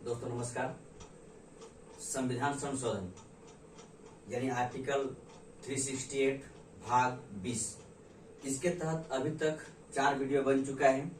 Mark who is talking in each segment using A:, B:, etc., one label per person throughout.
A: दोस्तों नमस्कार। संविधान संशोधन यानी आर्टिकल 368 भाग 20, इसके तहत अभी तक 4 वीडियो बन चुका है।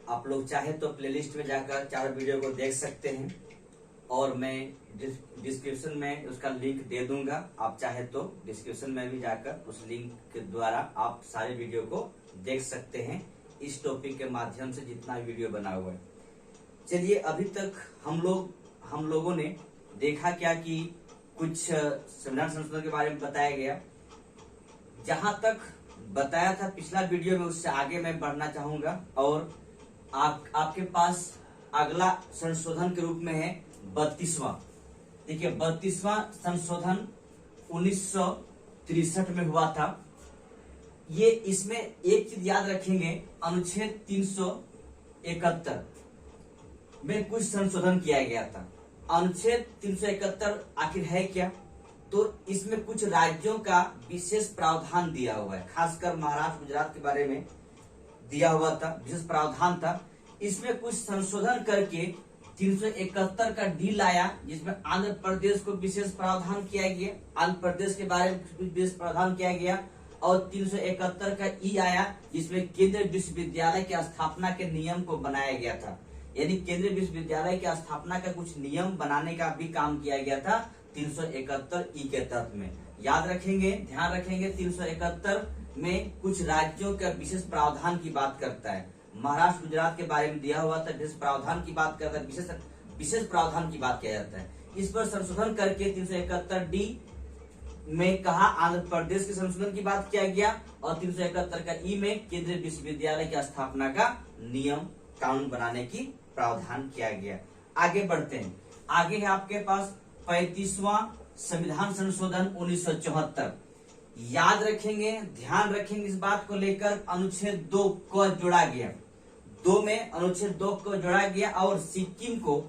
A: आप लोग चाहे तो प्लेलिस्ट में जाकर 4 वीडियो को देख सकते हैं और मैं डिस्क्रिप्शन में उसका लिंक दे दूंगा। आप चाहे तो डिस्क्रिप्शन में भी जाकर उस लिंक के द्वारा आप सारे वीडियो को देख सकते हैं। इस टॉपिक के माध्यम से जितना वीडियो बना हुआ है। चलिए, अभी तक हम लोगों ने देखा क्या कि कुछ संविधान संशोधन के बारे में बताया गया। जहां तक बताया था पिछला वीडियो में, उससे आगे मैं बढ़ना चाहूंगा और आपके पास अगला संशोधन के रूप में है 32वां। देखिए, 32वां संशोधन 1963 में हुआ था। ये इसमें एक चीज याद रखेंगे, अनुच्छेद 371 में कुछ संशोधन किया गया था। अनुच्छेद 371 आखिर है क्या? तो इसमें कुछ राज्यों का विशेष प्रावधान दिया हुआ है, खासकर महाराष्ट्र गुजरात के बारे में दिया हुआ था, विशेष प्रावधान था। इसमें कुछ संशोधन करके 371 का डी लाया, जिसमें आंध्र प्रदेश को विशेष प्रावधान किया गया, आंध्र प्रदेश के बारे में कुछ विशेष प्रावधान किया गया। और 371 का ई आया, जिसमें केंद्रीय विश्वविद्यालय की स्थापना के नियम को बनाया गया था। यानी केंद्रीय विश्वविद्यालय की स्थापना का कुछ नियम बनाने का भी काम किया गया था 371 ई के तहत में। याद रखेंगे, ध्यान रखेंगे, 371 में कुछ राज्यों का विशेष प्रावधान की बात करता है। महाराष्ट्र गुजरात के बारे में दिया हुआ था, विशेष प्रावधान की बात करता है, विशेष प्रावधान की बात किया जाता है। इस पर संशोधन करके 371 डी में कहा आंध्र प्रदेश के संशोधन की बात किया गया और 371 का ई में केंद्रीय विश्वविद्यालय की स्थापना का नियम कानून बनाने की प्रावधान किया गया। आगे बढ़ते हैं। आगे है आपके पास 35वां संविधान संशोधन 1974। याद रखेंगे, ध्यान रखेंगे इस बात को लेकर, अनुच्छेद 2 को जोड़ा गया। 2 में अनुच्छेद 2 को जोड़ा गया और सिक्किम को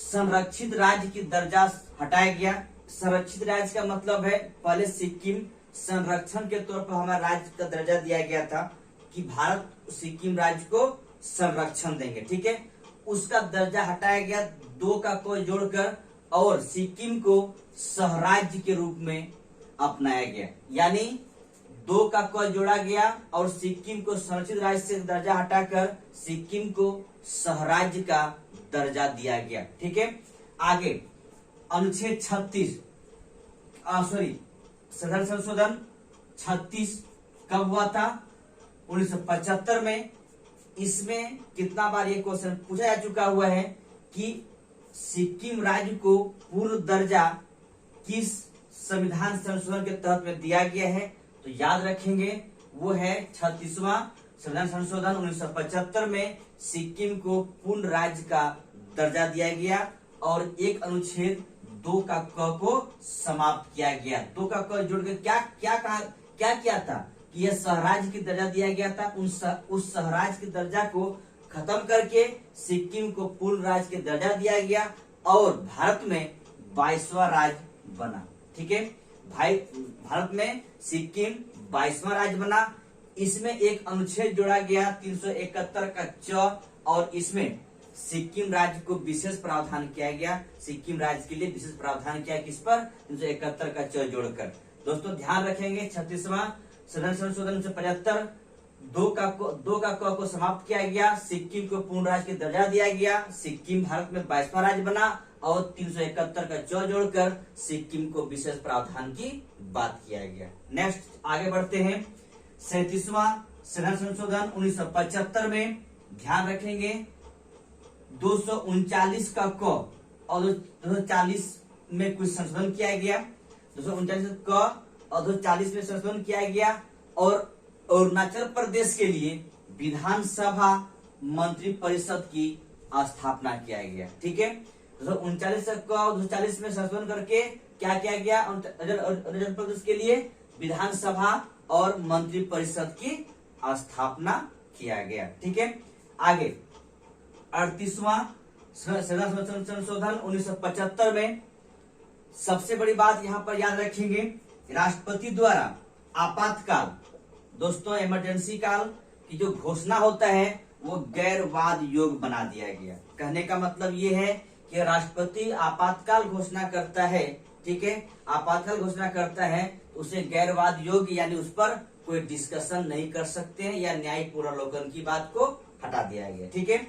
A: संरक्षित राज्य की दर्जा हटाया गया। संरक्षित राज्य का मतलब है, पहले सिक्किम संरक्षण के तौर पर हमारा राज्य का दर्जा दिया गया था कि भारत सिक्किम राज्य को संरक्षण देंगे, ठीक है। उसका दर्जा हटाया गया 2 का कोई जोड़कर और सिक्किम को सहराज्य के रूप में अपनाया गया। यानी 2 का कोई जोड़ा गया और सिक्किम को संरक्षित राज्य से दर्जा हटाकर सिक्किम को सहराज्य का दर्जा दिया गया, ठीक है। आगे अनुच्छेद 36 संविधान संशोधन 36 कब हुआ था? 1975 में। इसमें कितना बार ये क्वेश्चन पूछा जा चुका हुआ है कि सिक्किम राज्य को पूर्ण दर्जा किस संविधान संशोधन के तहत में दिया गया है? तो याद रखेंगे, वो है 36वां संविधान संशोधन 1975 में सिक्किम को पूर्ण राज्य का दर्जा दिया गया और एक अनुच्छेद 2 का क को समाप्त किया गया। 2 का क जोड़ के क्या किया था कि यह सहराज्य की दर्जा दिया गया था। उस सहराज्य के दर्जा को खत्म करके सिक्किम को पूर्ण राज्य के दर्जा दिया गया और भारत में 22वां राज्य बना, ठीक है भाई। भारत में सिक्किम 22वां राज्य बना। इसमें एक अनुच्छेद जोड़ा गया 371 का च और इसमें सिक्किम राज्य को विशेष प्रावधान किया गया। सिक्किम राज्य के लिए विशेष प्रावधान किया, किस पर? 371 का च जोड़कर। दोस्तों ध्यान रखेंगे, 36वां संविधान संशोधन 1975 2 का क को समाप्त किया गया, सिक्किम को पूर्ण राज्य की दर्जा दिया गया, सिक्किम भारत में 22वां राज्य बना और 371 का च जोड़कर सिक्किम को विशेष प्रावधान की बात किया गया। नेक्स्ट आगे बढ़ते हैं। 37वां संविधान संशोधन 1975 में ध्यान रखेंगे 239 का क और 240 में कुछ संशोधन किया गया। 239 क और 240 में संशोधन किया गया और अरुणाचल प्रदेश के लिए विधानसभा मंत्री परिषद की स्थापना किया गया, ठीक है। 239 का और 240 में संशोधन करके क्या किया गया? अरुणाचल प्रदेश के लिए विधानसभा और मंत्री परिषद की स्थापना किया गया, ठीक है। आगे 38वां संविधान संशोधन 1975 में सबसे बड़ी बात यहां पर याद रखेंगे, राष्ट्रपति द्वारा आपातकाल, दोस्तों इमरजेंसी काल की जो घोषणा होता है वो गैरवाद योग्य बना दिया गया। कहने का मतलब ये है कि राष्ट्रपति आपातकाल घोषणा करता है, ठीक है, आपातकाल घोषणा करता है तो उसे गैरवाद योग्य यानी उस पर कोई डिस्कशन नहीं कर सकते हैं या न्यायिक पुनर्लोकन की बात को हटा दिया गया, ठीक है।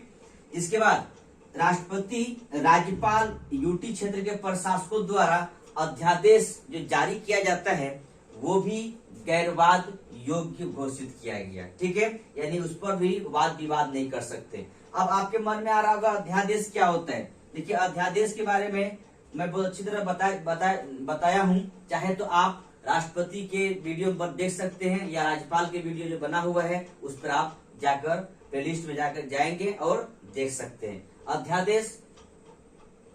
A: इसके बाद राष्ट्रपति राज्यपाल यूटी क्षेत्र के प्रशासकों द्वारा अध्यादेश जो जारी किया जाता है वो भी गैरवाद योग्य घोषित किया गया, ठीक है, यानी उस पर भी वाद विवाद नहीं कर सकते। अब आपके मन में आ रहा होगा अध्यादेश क्या होता है। देखिए अध्यादेश के बारे में मैं बहुत अच्छी तरह बताया हूँ, चाहे तो आप राष्ट्रपति के वीडियो पर देख सकते हैं या राज्यपाल के वीडियो जो बना हुआ है उस पर आप जाकर प्लेलिस्ट में जाकर जाएंगे और देख सकते हैं। अध्यादेश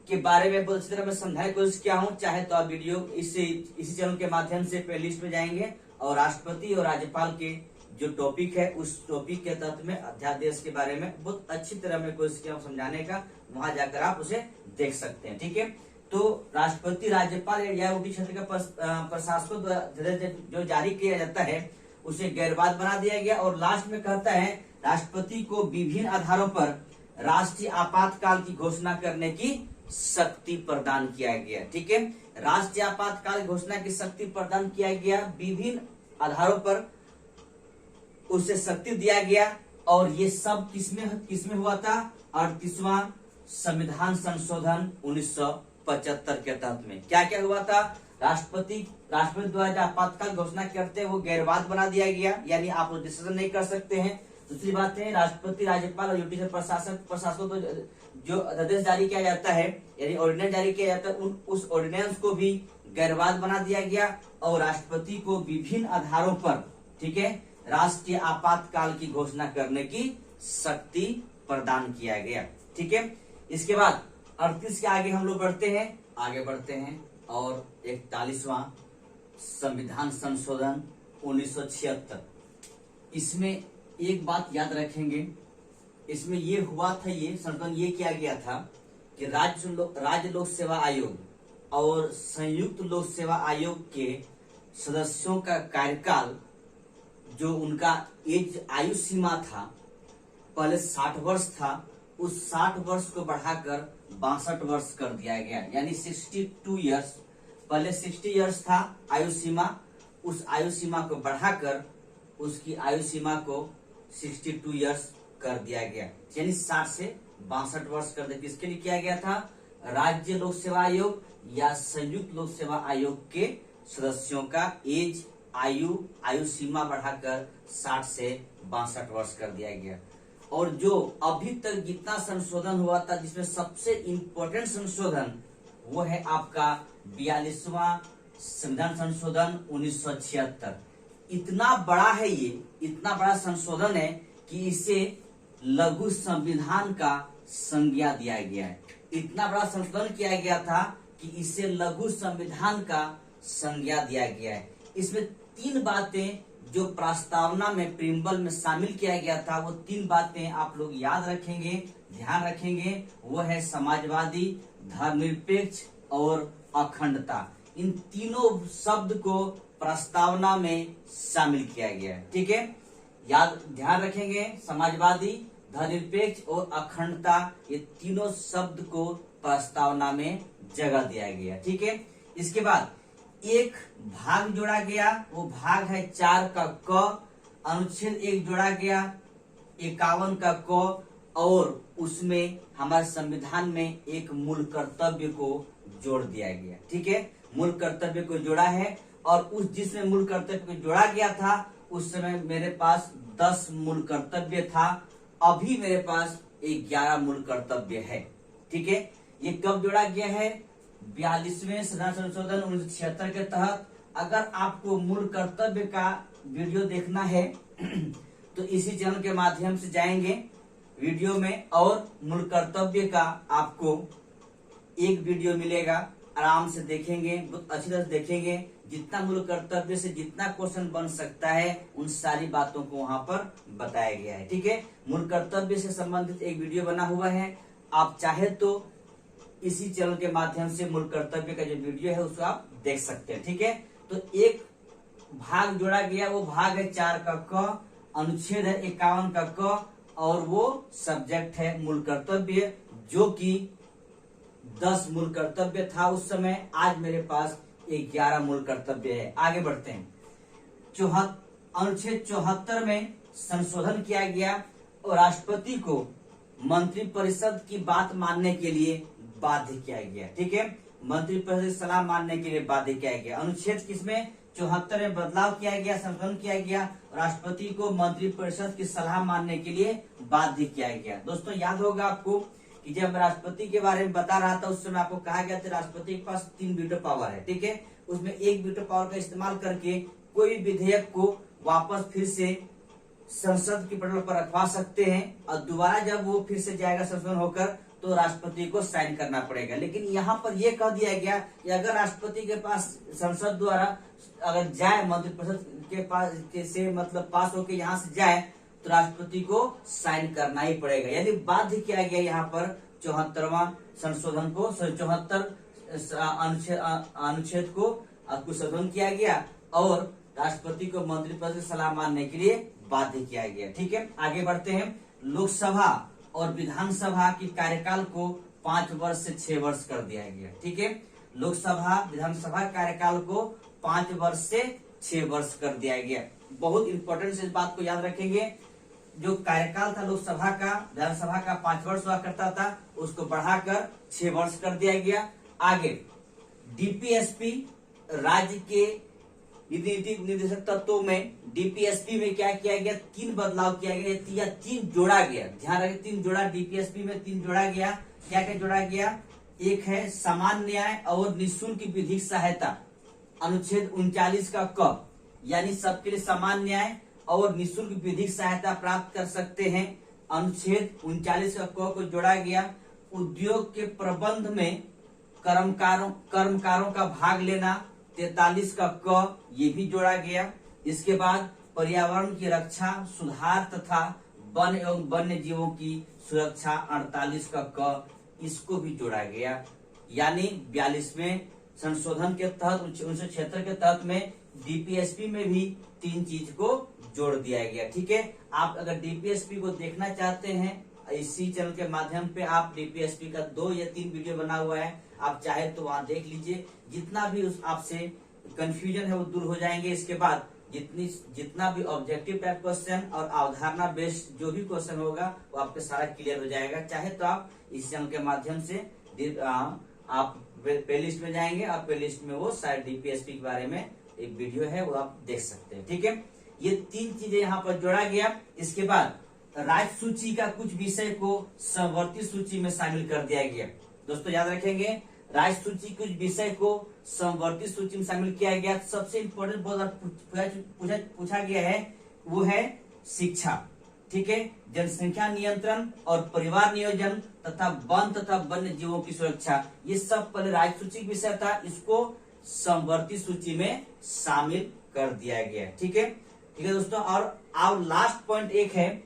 A: के बारे में बहुत अच्छी तरह मैं समझाने की कोशिश किया हूँ, चाहे तो आप वीडियो इसी चैनल के माध्यम से प्लेलिस्ट में जाएंगे और राष्ट्रपति और राज्यपाल के जो टॉपिक है उस टॉपिक के तहत में अध्यादेश के बारे में बहुत अच्छी तरह मैं कोशिश किया हूँ समझाने का, वहां जाकर आप उसे देख सकते हैं, ठीक है। तो राष्ट्रपति राज्यपाल या यूटी क्षेत्र के प्रशासकों द्वारा जो जारी किया जाता है उसे गैरवाद बना दिया गया और लास्ट में कहता है राष्ट्रपति को विभिन्न आधारों पर राष्ट्रीय आपातकाल की घोषणा करने की शक्ति प्रदान किया गया, ठीक है। राष्ट्रीय आपातकाल घोषणा की शक्ति प्रदान किया गया, विभिन्न आधारों पर उसे शक्ति दिया गया और ये सब किसमें हुआ था, 38वां संविधान संशोधन 1975 के तहत में। क्या क्या हुआ था, राष्ट्रपति द्वारा जो आपातकाल घोषणा करते हैं वो गैरवाद बना दिया गया, यानी आप डिसीजन नहीं कर सकते हैं। दूसरी बात है राष्ट्रपति राज्यपाल और यूटी प्रशासकों को जो अध्यादेश जारी किया जाता है यानी ऑर्डिनेंस जारी किया जाता है उस ऑर्डिनेंस को भी गैरवाद बना दिया गया और राष्ट्रपति को विभिन्न आधारों पर, ठीक है, राष्ट्रीय आपातकाल की घोषणा करने की शक्ति प्रदान किया गया, ठीक है। इसके बाद 38 के आगे हम लोग आगे बढ़ते हैं और 41वां संविधान संशोधन 1976। इसमें एक बात याद रखेंगे, इसमें ये हुआ था, ये संशोधन ये किया गया था कि राज्य लोक सेवा आयोग और संयुक्त लोक सेवा आयोग के सदस्यों का कार्यकाल जो उनका आयु सीमा था पहले 60 वर्ष था, उस 60 वर्ष को बढ़ाकर 62 वर्ष कर दिया गया, यानी 62 इयर्स। पहले 60 इयर्स था आयु सीमा, उस आयु सीमा को बढ़ाकर उसकी आयु सीमा को 62 इयर्स कर दिया गया, यानी 60 से 62 वर्ष कर दिया। किसके लिए किया गया था, राज्य लोक सेवा आयोग या संयुक्त लोक सेवा आयोग के सदस्यों का आयु सीमा बढ़ाकर 60 से 62 वर्ष कर दिया गया। और जो अभी तक जितना संशोधन हुआ था जिसमें सबसे इम्पोर्टेंट संशोधन वो है आपका 42वां संविधान संशोधन 1976। इतना बड़ा है ये, इतना बड़ा संशोधन है कि इसे लघु संविधान का संज्ञा दिया गया है। इतना बड़ा संशोधन किया गया था कि इसे लघु संविधान का संज्ञा दिया गया है। इसमें 3 बातें जो प्रस्तावना में प्रीम्बल में शामिल किया गया था वो 3 बातें आप लोग याद रखेंगे, ध्यान रखेंगे, वो है समाजवादी, धर्मनिरपेक्ष और अखंडता। इन तीनों शब्द को प्रस्तावना में शामिल किया गया है, ठीक है, ध्यान रखेंगे। समाजवादी, धर्मनिरपेक्ष और अखंडता, ये तीनों शब्द को प्रस्तावना में जगह दिया गया, ठीक है। इसके बाद एक भाग जोड़ा गया, वो भाग है 4 का क, अनुच्छेद 1 जोड़ा गया 51 का क, और उसमें हमारे संविधान में एक मूल कर्तव्य को जोड़ दिया गया, ठीक है, मूल कर्तव्य को जोड़ा है। और उस जिसमें मूल कर्तव्य को जोड़ा गया था उस समय मेरे पास 10 मूल कर्तव्य था, अभी मेरे पास 11 मूल कर्तव्य है, ठीक है। ये कब जोड़ा गया है, 42वें संविधान संशोधन 1976 के तहत। अगर आपको मूल कर्तव्य का वीडियो देखना है तो इसी चैनल के माध्यम से जाएंगे वीडियो में और मूल कर्तव्य का आपको एक वीडियो मिलेगा, आराम से देखेंगे, बहुत अच्छी तरह से देखेंगे। जितना मूल कर्तव्य से जितना क्वेश्चन बन सकता है उन सारी बातों को वहां पर बताया गया है, ठीक है। मूल कर्तव्य से संबंधित एक वीडियो बना हुआ है, आप चाहे तो इसी चैनल के माध्यम से मूल कर्तव्य का जो वीडियो है उसको आप देख सकते हैं, ठीक है। तो एक भाग जोड़ा गया, वो भाग है 4 का क, अनुच्छेद है 51 का क, और वो सब्जेक्ट है मूल कर्तव्य, जो कि 10 मूल कर्तव्य था उस समय। आज मेरे पास 11 मूल कर्तव्य है। आगे बढ़ते हैं। अनुच्छेद 74 में संशोधन किया गया और राष्ट्रपति को मंत्रिपरिषद की बात मानने के लिए बाध्य किया गया। ठीक है, मंत्रिपरिषद की सलाह मानने के लिए बाध्य किया गया। अनुच्छेद किसमें 74 में बदलाव किया गया, संशोधन किया गया, राष्ट्रपति को मंत्रिपरिषद की सलाह मानने के लिए बाध्य किया गया। दोस्तों याद होगा आपको कि जब राष्ट्रपति के बारे में बता रहा था उस समय आपको कहा गया था राष्ट्रपति के पास 3 वीटो पावर है। ठीक है, उसमें 1 वीटो पावर का इस्तेमाल करके कोई विधेयक को वापस फिर से संसद की पटल पर रखवा सकते हैं और दोबारा जब वो फिर से जाएगा संशोधन होकर तो राष्ट्रपति को साइन करना पड़ेगा। लेकिन यहाँ पर यह कह दिया गया कि अगर राष्ट्रपति के पास संसद द्वारा अगर जाए मंत्रिपरिषद के पास से मतलब पास होकर यहाँ से जाए तो राष्ट्रपति को साइन करना ही पड़ेगा। यानी बाध्य किया गया यहाँ पर 74वां संशोधन को 74 अनुच्छेद को संशोधन किया गया और राष्ट्रपति को मंत्रिपरिषद की सलाह मानने के लिए बाध्य किया गया। ठीक है, आगे बढ़ते हैं। लोकसभा और विधानसभा की कार्यकाल को 5 वर्ष से 6 वर्ष कर दिया गया। ठीक है, लोकसभा विधानसभा कार्यकाल को 5 वर्ष से 6 वर्ष कर दिया गया। बहुत इंपॉर्टेंट इस बात को याद रखेंगे। जो कार्यकाल था लोकसभा का, विधानसभा का 5 वर्ष हुआ करता था, उसको बढ़ाकर 6 वर्ष कर दिया गया। आगे डीपीएसपी राज्य के नीति निर्देशक तत्वों में डीपीएसपी में क्या किया गया, 3 बदलाव किया गया या 3 जोड़ा गया। ध्यान रखें 3 जोड़ा, डीपीएसपी में 3 जोड़ा गया। क्या क्या जोड़ा गया? एक है समान न्याय और निःशुल्क विधिक सहायता, अनुच्छेद 39 का क, यानी सबके लिए समान न्याय और निःशुल्क विधिक सहायता प्राप्त कर सकते हैं। अनुच्छेद 39 का क को जोड़ा गया। उद्योग के प्रबंध में कर्मकारों का भाग लेना, 43 का क, ये भी जोड़ा गया। इसके बाद पर्यावरण की रक्षा, सुधार तथा वन एवं वन्य जीवों की सुरक्षा, 48 का क, इसको भी जोड़ा गया। यानी 42वें संशोधन के तहत 1976 के तहत में डीपीएसपी में भी 3 चीज को जोड़ दिया गया। ठीक है, आप अगर डीपीएसपी को देखना चाहते हैं इसी चैनल के माध्यम पे आप डीपीएसपी का 2 या 3 वीडियो बना हुआ है, आप चाहे तो वहां देख लीजिए। जितना भी उस आपसे कंफ्यूजन है वो दूर हो जाएंगे। इसके बाद जितना भी ऑब्जेक्टिव टाइप क्वेश्चन और अवधारणा बेस्ड जो भी क्वेश्चन होगा वो आपके सारा क्लियर हो जाएगा। चाहे तो आप इस चैनल के माध्यम से आप प्ले लिस्ट में जाएंगे, आप प्ले लिस्ट में वो सारे डीपीएसपी के बारे में एक वीडियो है वो आप देख सकते हैं। ठीक है, ये 3 चीजें यहाँ पर जोड़ा गया। इसके बाद राज्य सूची का कुछ विषय को समवर्ती सूची में शामिल कर दिया गया। दोस्तों याद रखेंगे, राज्य सूची कुछ विषय को समवर्ती सूची में शामिल किया गया। सबसे इम्पोर्टेंट बहुत पूछा गया है वो है शिक्षा। ठीक है, जनसंख्या नियंत्रण और परिवार नियोजन तथा वन तथा वन्य जीवों की सुरक्षा, ये सब पहले राज्य सूची का विषय था, इसको समवर्ती सूची में शामिल कर दिया गया। ठीक है दोस्तों। और लास्ट पॉइंट एक है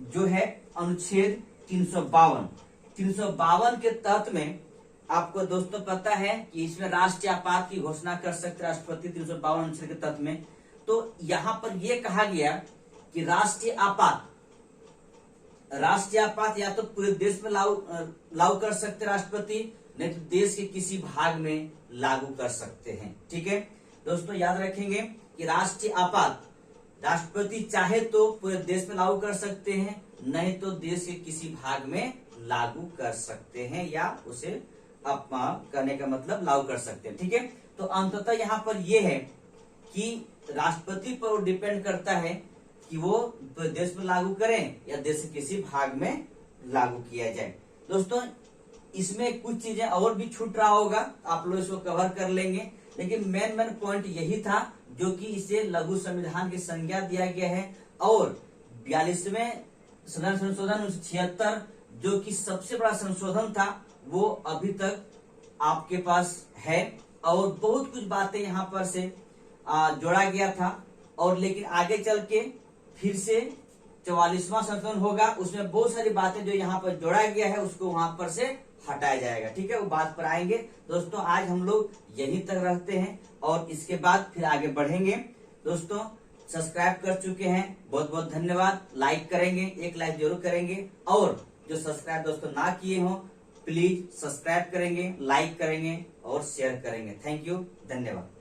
A: जो है अनुच्छेद 352 के तहत में आपको दोस्तों पता है कि इसमें राष्ट्रीय आपात की घोषणा कर सकते राष्ट्रपति 352 अनुच्छेद के तहत में। तो यहाँ पर यह कहा गया कि राष्ट्रीय आपात या तो पूरे देश में लागू कर सकते राष्ट्रपति, नहीं तो देश के किसी भाग में लागू कर सकते हैं। ठीक है दोस्तों, याद रखेंगे कि राष्ट्रीय आपात राष्ट्रपति चाहे तो पूरे देश में लागू कर सकते हैं, नहीं तो देश के किसी भाग में लागू कर सकते हैं, या उसे करने का मतलब लागू कर सकते हैं। ठीक है, तो अंततः यहाँ पर यह है कि राष्ट्रपति पर डिपेंड करता है कि वो देश में लागू करें या देश के किसी भाग में लागू किया जाए। दोस्तों इसमें कुछ चीजें और भी छूट रहा होगा, आप लोग इसको कवर कर लेंगे, लेकिन मेन पॉइंट यही था जो कि इसे लघु संविधान की संज्ञा दिया गया है। और 42वें संशोधन 1976 जो कि सबसे बड़ा संशोधन था वो अभी तक आपके पास है, और बहुत कुछ बातें यहाँ पर से जोड़ा गया था। और लेकिन आगे चल के फिर से 44वां संशोधन होगा, उसमें बहुत सारी बातें जो यहाँ पर जोड़ा गया है उसको वहां पर से हटाया जाएगा। ठीक है, वो बात पर आएंगे। दोस्तों आज हम लोग यहीं तक रखते हैं और इसके बाद फिर आगे बढ़ेंगे। दोस्तों सब्सक्राइब कर चुके हैं, बहुत बहुत धन्यवाद। लाइक करेंगे, एक लाइक जरूर करेंगे, और जो सब्सक्राइब दोस्तों ना किए हो प्लीज सब्सक्राइब करेंगे, लाइक करेंगे और शेयर करेंगे। थैंक यू, धन्यवाद।